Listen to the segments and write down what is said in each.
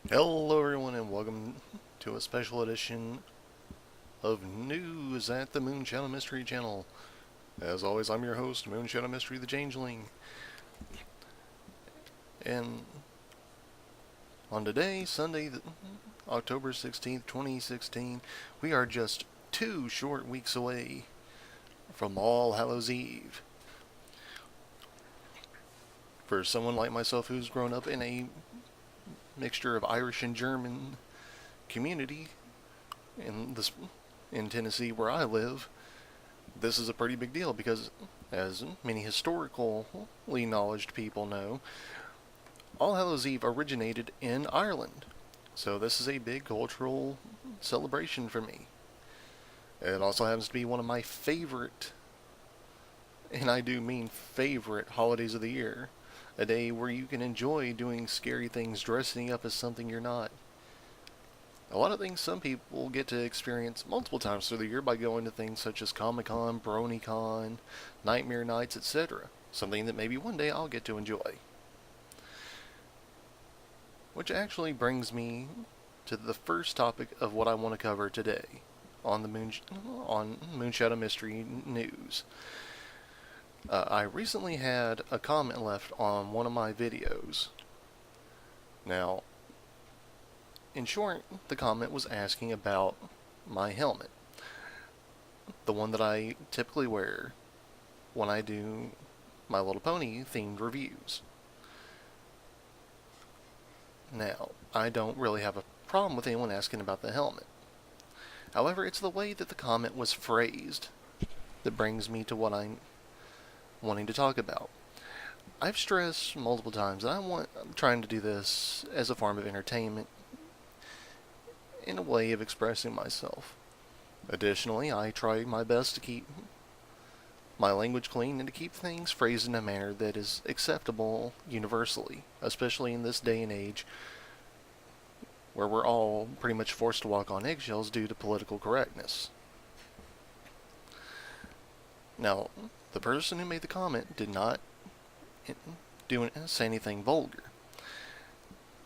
Hello everyone and welcome to a special edition of news at the Moonshadow Mystery channel. As always, I'm your host, Moonshadow Mystery the Changeling. And on today, Sunday, October 16th, 2016, we are just 2 short weeks away from All Hallows Eve. For someone like myself who's grown up in a mixture of Irish and German community in Tennessee where I live, this is a pretty big deal because, as many historically knowledgeable people know, All Hallows Eve originated in Ireland. So this is a big cultural celebration for me. It also happens to be one of my favorite, and I do mean favorite, holidays of the year. A day where you can enjoy doing scary things, dressing up as something you're not. A lot of things some people get to experience multiple times through the year by going to things such as Comic-Con, BronyCon, Nightmare Nights, etc. Something that maybe one day I'll get to enjoy. Which actually brings me to the first topic of what I want to cover today on the Moonshadow Mystery news. I recently had a comment left on one of my videos. Now, in short, the comment was asking about my helmet. The one that I typically wear when I do My Little Pony themed reviews. Now, I don't really have a problem with anyone asking about the helmet. However, it's the way that the comment was phrased that brings me to what I'm wanting to talk about. I've stressed multiple times that I'm trying to do this as a form of entertainment, in a way of expressing myself. Additionally, I try my best to keep my language clean and to keep things phrased in a manner that is acceptable universally, especially in this day and age where we're all pretty much forced to walk on eggshells due to political correctness. Now, the person who made the comment did not say anything vulgar,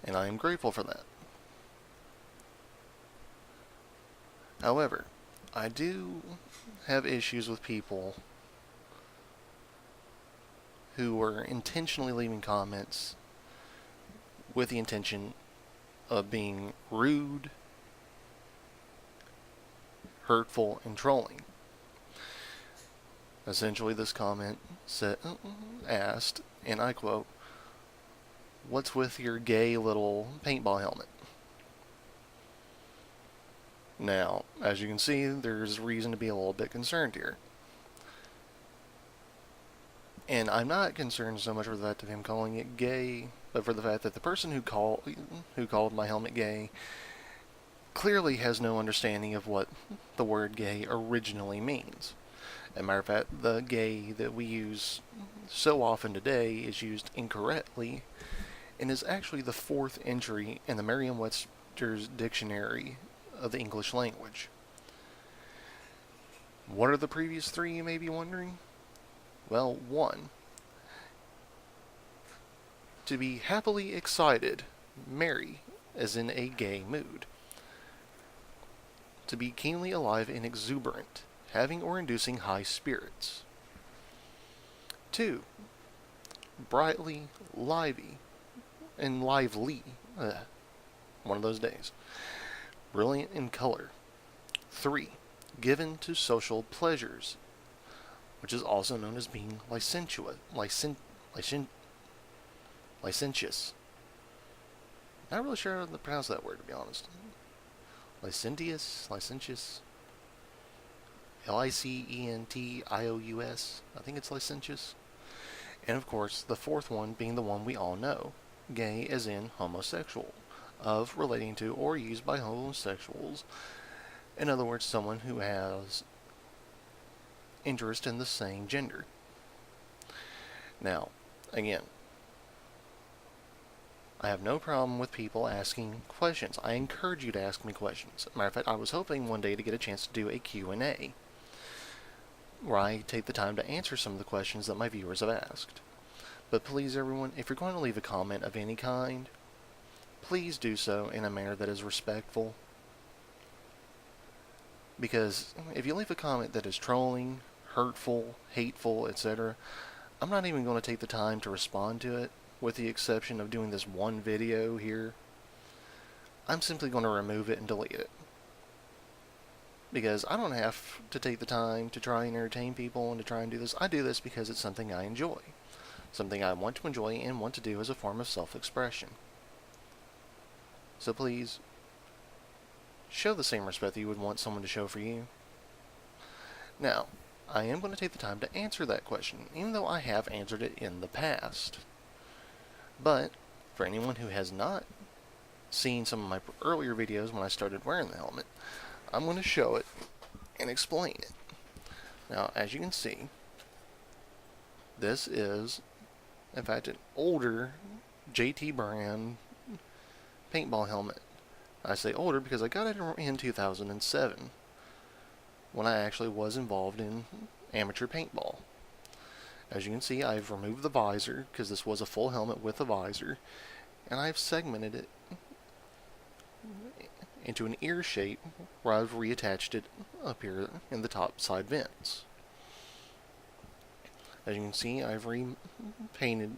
and I am grateful for that. However, I do have issues with people who are intentionally leaving comments with the intention of being rude, hurtful, and trolling. Essentially, this comment asked, and I quote, "What's with your gay little paintball helmet?" Now, as you can see, there's reason to be a little bit concerned here. And I'm not concerned so much for the fact of him calling it gay, but for the fact that the person who called my helmet gay clearly has no understanding of what the word gay originally means. As a matter of fact, the gay that we use so often today is used incorrectly and is actually the 4th entry in the Merriam-Webster's Dictionary of the English language. What are the previous 3, you may be wondering? Well, 1. To be happily excited, merry, as in a gay mood. To be keenly alive and exuberant, having or inducing high spirits. 2. Brightly, lively, and lively. One of those days. Brilliant in color. 3. Given to social pleasures, which is also known as being licentious. Not really sure how to pronounce that word, to be honest. Licentious. Licentious. I think it's licentious. And of course, the 4th one being the one we all know. Gay as in homosexual, of relating to or used by homosexuals. In other words, someone who has interest in the same gender. Now, again, I have no problem with people asking questions. I encourage you to ask me questions. Matter of fact, I was hoping one day to get a chance to do a Q&A, where I take the time to answer some of the questions that my viewers have asked. But please, everyone, if you're going to leave a comment of any kind, please do so in a manner that is respectful. Because if you leave a comment that is trolling, hurtful, hateful, etc., I'm not even going to take the time to respond to it, with the exception of doing this one video here. I'm simply going to remove it and delete it. Because I don't have to take the time to try and entertain people and to try and do this. I do this because it's something I enjoy. Something I want to enjoy and want to do as a form of self-expression. So please, show the same respect that you would want someone to show for you. Now, I am going to take the time to answer that question, even though I have answered it in the past. But, for anyone who has not seen some of my earlier videos when I started wearing the helmet, I'm going to show it and explain it. Now, as you can see, this is, in fact, an older JT brand paintball helmet. I say older because I got it in 2007, when I actually was involved in amateur paintball. As you can see, I've removed the visor, because this was a full helmet with a visor, and I've segmented it into an ear shape, where I've reattached it up here in the top side vents. As you can see, I've repainted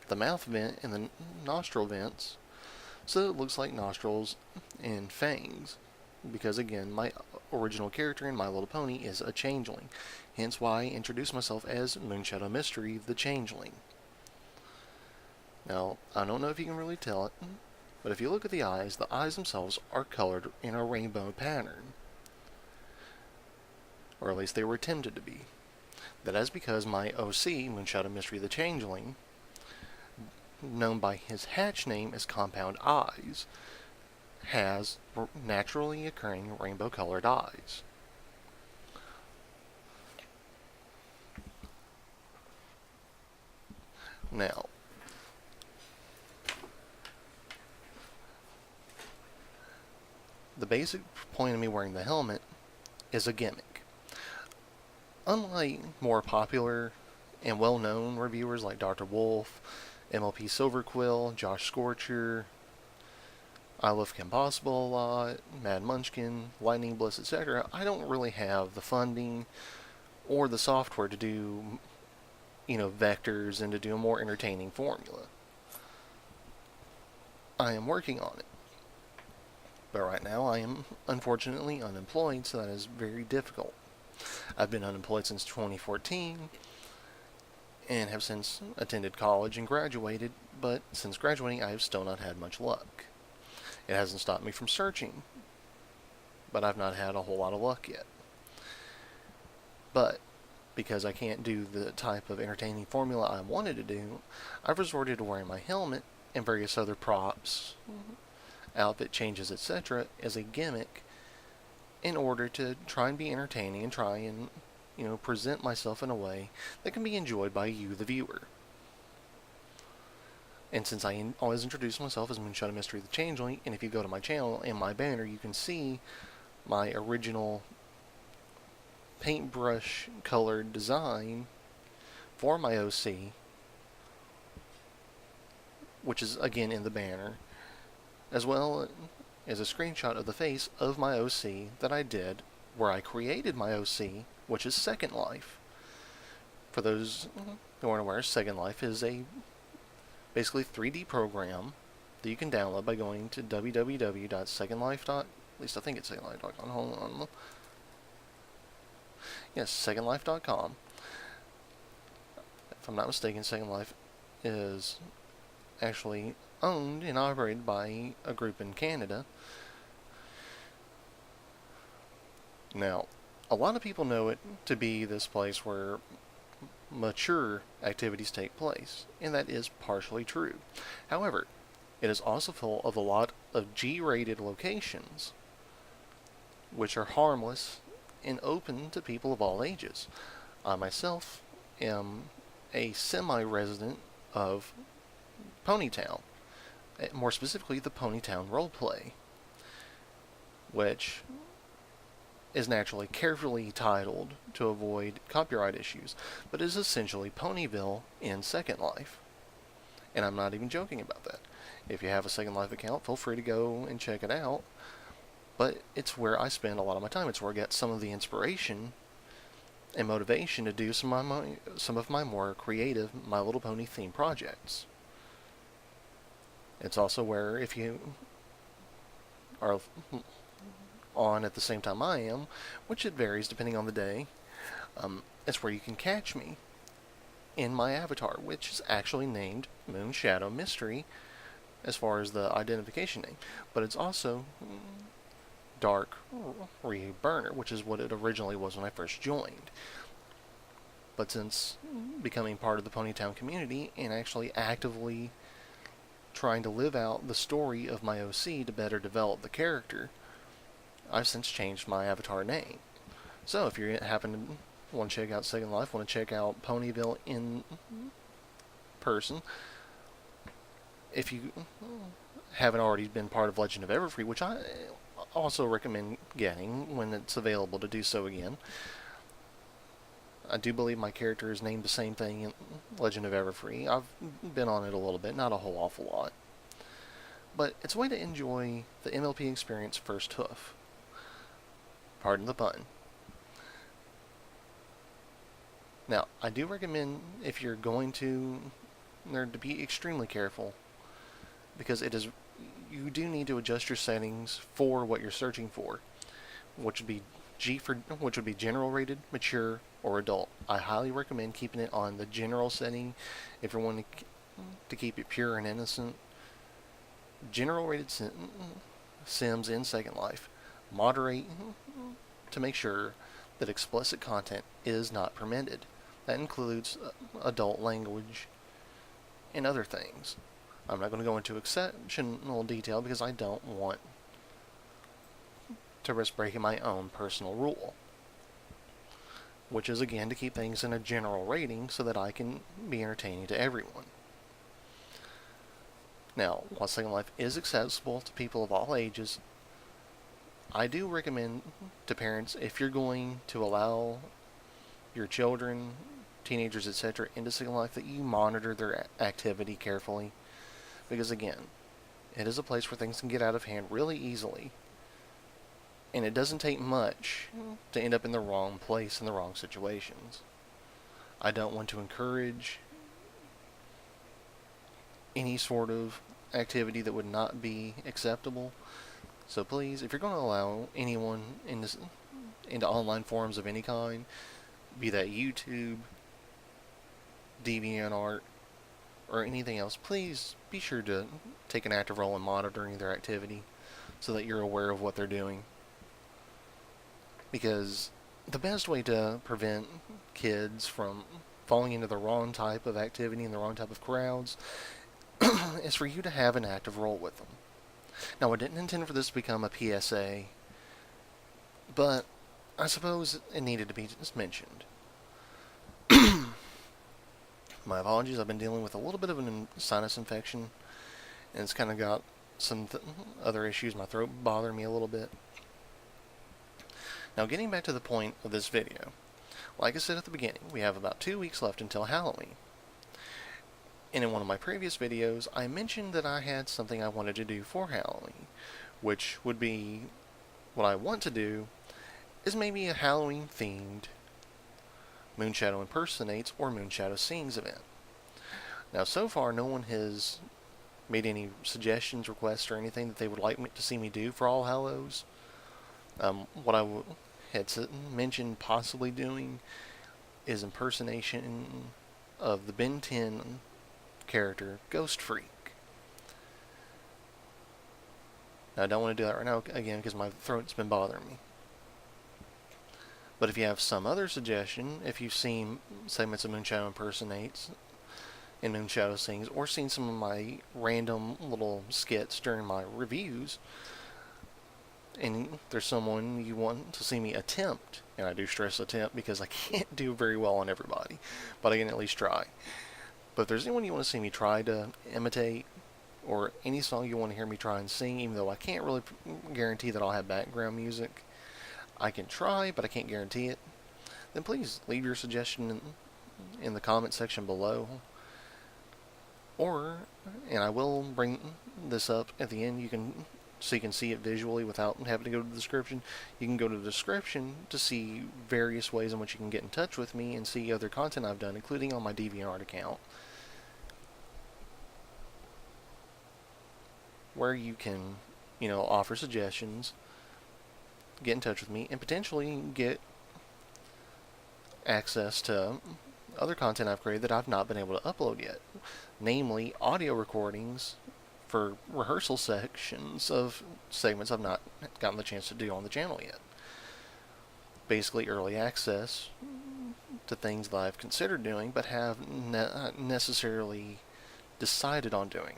the mouth vent and the nostril vents, so it looks like nostrils and fangs. Because again, my original character in My Little Pony is a changeling, hence why I introduced myself as Moonshadow Mystery, the changeling. Now, I don't know if you can really tell it, but if you look at the eyes themselves are colored in a rainbow pattern. Or at least they were attempted to be. That is because my OC, Moonshadow Mystery, the changeling, known by his hatch name as Compound Eyes, has naturally occurring rainbow-colored eyes. Now, the basic point of me wearing the helmet is a gimmick. Unlike more popular and well-known reviewers like Dr. Wolf, MLP Silverquill, Josh Scorcher, I Love Kim Possible a lot, Mad Munchkin, Lightning Bliss, etc., I don't really have the funding or the software to do, vectors and to do a more entertaining formula. I am working on it. But right now I am unfortunately unemployed, so that is very difficult. I've been unemployed since 2014 and have since attended college and graduated, but since graduating I have still not had much luck. It hasn't stopped me from searching, but I've not had a whole lot of luck yet. But because I can't do the type of entertaining formula I wanted to do, I've resorted to wearing my helmet and various other props, outfit changes, etc. as a gimmick in order to try and be entertaining and try and, present myself in a way that can be enjoyed by you, the viewer. And since I always introduce myself as Moonshadow Mystery the Changeling, and if you go to my channel and my banner, you can see my original paintbrush colored design for my OC, which is again in the banner, as well as a screenshot of the face of my OC that I did where I created my OC, which is SecondLife. For those who aren't aware, SecondLife is a basically 3D program that you can download by going to www.secondlife. At least I think it's secondlife.com. Hold on. Yes, secondlife.com. If I'm not mistaken, SecondLife is actually owned and operated by a group in Canada. Now, a lot of people know it to be this place where mature activities take place, and that is partially true. However, it is also full of a lot of G-rated locations, which are harmless and open to people of all ages. I myself am a semi-resident of Ponytown, more specifically the Ponytown Roleplay, which is naturally carefully titled to avoid copyright issues, but is essentially Ponyville in Second Life. And I'm not even joking about that. If you have a Second Life account, feel free to go and check it out. But it's where I spend a lot of my time. It's where I get some of the inspiration and motivation to do some of my more creative My Little Pony themed projects. It's also where, if you are on at the same time I am, which it varies depending on the day, it's where you can catch me in my avatar, which is actually named Moonshadow Mystery as far as the identification name. But it's also darkryu.burner, which is what it originally was when I first joined. But since becoming part of the Ponytown community and actually actively trying to live out the story of my OC to better develop the character, I've since changed my avatar name. So if you happen to want to check out Second Life, want to check out Ponyville in person, if you haven't already been part of Legend of Everfree, which I also recommend getting when it's available to do so again. I do believe my character is named the same thing in Legend of Everfree. I've been on it a little bit, not a whole awful lot. But it's a way to enjoy the MLP experience first hoof. Pardon the pun. Now, I do recommend, if you're going to be extremely careful, because you do need to adjust your settings for what you're searching for, which would be general rated, mature, or adult. I highly recommend keeping it on the general setting if you're wanting to keep it pure and innocent. General rated Sims in Second Life. Moderate to make sure that explicit content is not permitted. That includes adult language and other things. I'm not going to go into exceptional detail because I don't want to risk breaking my own personal rule, which is again to keep things in a general rating so that I can be entertaining to everyone. Now, while Second Life is accessible to people of all ages, I do recommend to parents, if you're going to allow your children, teenagers, etc. into Second Life, that you monitor their activity carefully. Because again, it is a place where things can get out of hand really easily. And it doesn't take much to end up in the wrong place in the wrong situations. I don't want to encourage any sort of activity that would not be acceptable. So please, if you're going to allow anyone into online forums of any kind, be that YouTube, DeviantArt, or anything else, please be sure to take an active role in monitoring their activity so that you're aware of what they're doing. Because the best way to prevent kids from falling into the wrong type of activity and the wrong type of crowds is for you to have an active role with them. Now, I didn't intend for this to become a PSA, but I suppose it needed to be just mentioned. My apologies, I've been dealing with a little bit of a sinus infection, and it's kind of got some other issues. My throat bothering me a little bit. Now, getting back to the point of this video, like I said at the beginning, we have about 2 weeks left until Halloween. And in one of my previous videos, I mentioned that I had something I wanted to do for Halloween, which would be, what I want to do is maybe a Halloween-themed Moonshadow Impersonates or Moonshadow Sings event. Now, so far, no one has made any suggestions, requests, or anything that they would like to see me do for All Hallows. What I had mentioned possibly doing is impersonation of the Ben 10 character Ghost Freak. Now, I don't want to do that right now, again, because my throat's been bothering me. But if you have some other suggestion, if you've seen segments of Moonshadow Impersonates and Moonshadow Sings, or seen some of my random little skits during my reviews, and there's someone you want to see me attempt, and I do stress attempt because I can't do very well on everybody, but I can at least try. But if there's anyone you want to see me try to imitate, or any song you want to hear me try and sing, even though I can't really guarantee that I'll have background music, I can try, but I can't guarantee it, then please leave your suggestion in the comment section below. Or, and I will bring this up at the end, so you can see it visually without having to go to the description. You can go to the description to see various ways in which you can get in touch with me and see other content I've done, including on my DeviantArt account, where you can, offer suggestions, get in touch with me, and potentially get access to other content I've created that I've not been able to upload yet, namely audio recordings for rehearsal sections of segments I've not gotten the chance to do on the channel yet. Basically early access to things that I've considered doing but have not necessarily decided on doing.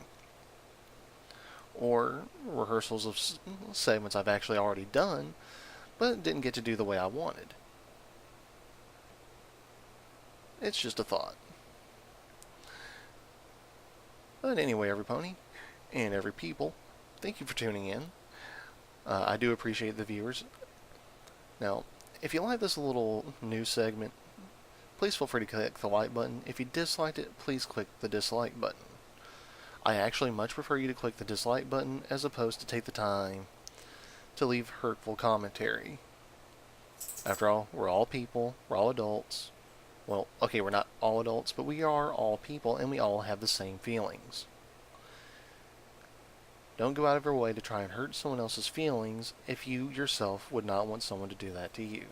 Or rehearsals of segments I've actually already done but didn't get to do the way I wanted. It's just a thought. But anyway, every pony and every people, thank you for tuning in. I do appreciate the viewers. Now, if you like this little news segment, please feel free to click the like button. If you disliked it, please click the dislike button. I actually much prefer you to click the dislike button as opposed to take the time to leave hurtful commentary. After all, we're all people, we're all adults. Well, okay, we're not all adults, but we are all people, and we all have the same feelings. Don't go out of your way to try and hurt someone else's feelings if you yourself would not want someone to do that to you.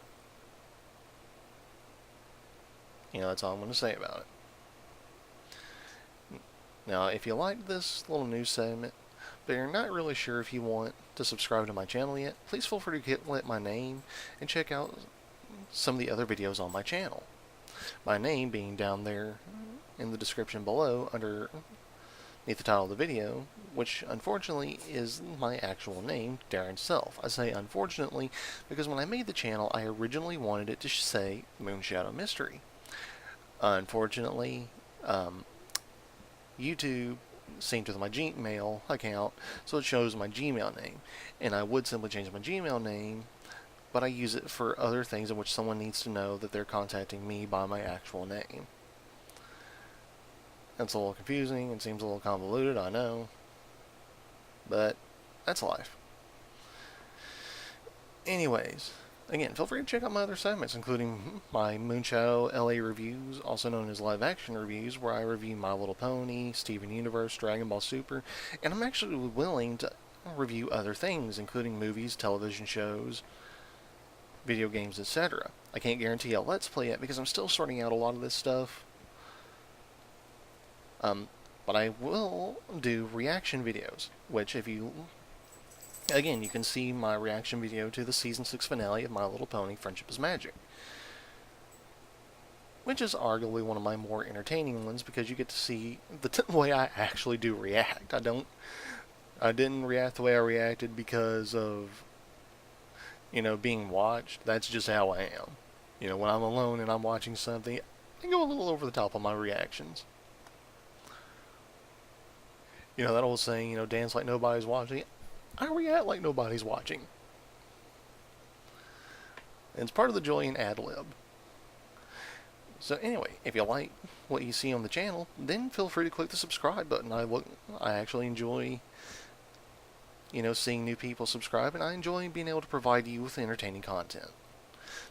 That's all I'm going to say about it. Now, if you like this little news segment, but you're not really sure if you want to subscribe to my channel yet, please feel free to hit my name and check out some of the other videos on my channel. My name being down there in the description below underneath the title of the video, which unfortunately is my actual name, Darren Self. I say unfortunately because when I made the channel, I originally wanted it to say Moonshadow Mystery. Unfortunately, YouTube synced with my Gmail account, so it shows my Gmail name. And I would simply change my Gmail name, but I use it for other things in which someone needs to know that they're contacting me by my actual name. That's a little confusing and seems a little convoluted, I know, but that's life. Anyways, again, feel free to check out my other segments, including my Moonshadow LA reviews, also known as live action reviews, where I review My Little Pony, Steven Universe, Dragon Ball Super, and I'm actually willing to review other things, including movies, television shows, video games, etc. I can't guarantee a Let's Play yet because I'm still sorting out a lot of this stuff. But I will do reaction videos, which again, you can see my reaction video to the Season 6 finale of My Little Pony, Friendship is Magic. Which is arguably one of my more entertaining ones because you get to see the way I actually do react. I didn't react the way I reacted because of being watched. That's just how I am. When I'm alone and I'm watching something, I go a little over the top on my reactions. That old saying, dance like nobody's watching. I react like nobody's watching. And it's part of the joy in ad-lib. So anyway, if you like what you see on the channel, then feel free to click the subscribe button. I actually enjoy seeing new people subscribe, and I enjoy being able to provide you with entertaining content.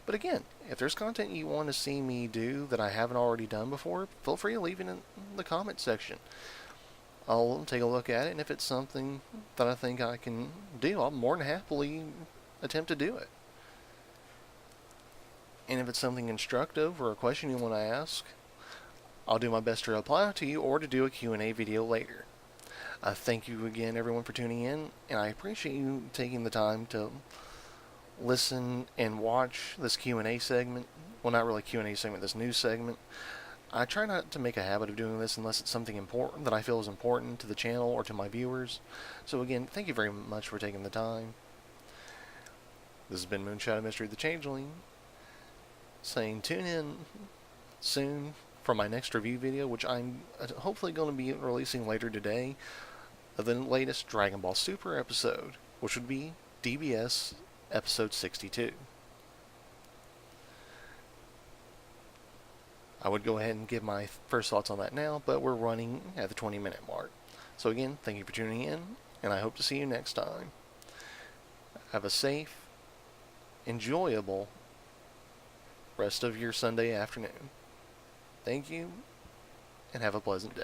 But again, if there's content you want to see me do that I haven't already done before, feel free to leave it in the comment section. I'll take a look at it, and if it's something that I think I can do, I'll more than happily attempt to do it. And if it's something instructive or a question you want to ask, I'll do my best to reply to you or to do a Q&A video later. Thank you again, everyone, for tuning in, and I appreciate you taking the time to listen and watch this Q&A segment. Well, not really Q&A segment, this news segment. I try not to make a habit of doing this unless it's something important that I feel is important to the channel or to my viewers. So again, thank you very much for taking the time. This has been Moonshadow Mystery the Changeling, saying tune in soon for my next review video, which I'm hopefully going to be releasing later today, of the latest Dragon Ball Super episode, which would be DBS episode 62. I would go ahead and give my first thoughts on that now, but we're running at the 20-minute mark. So again, thank you for tuning in, and I hope to see you next time. Have a safe, enjoyable rest of your Sunday afternoon. Thank you, and have a pleasant day.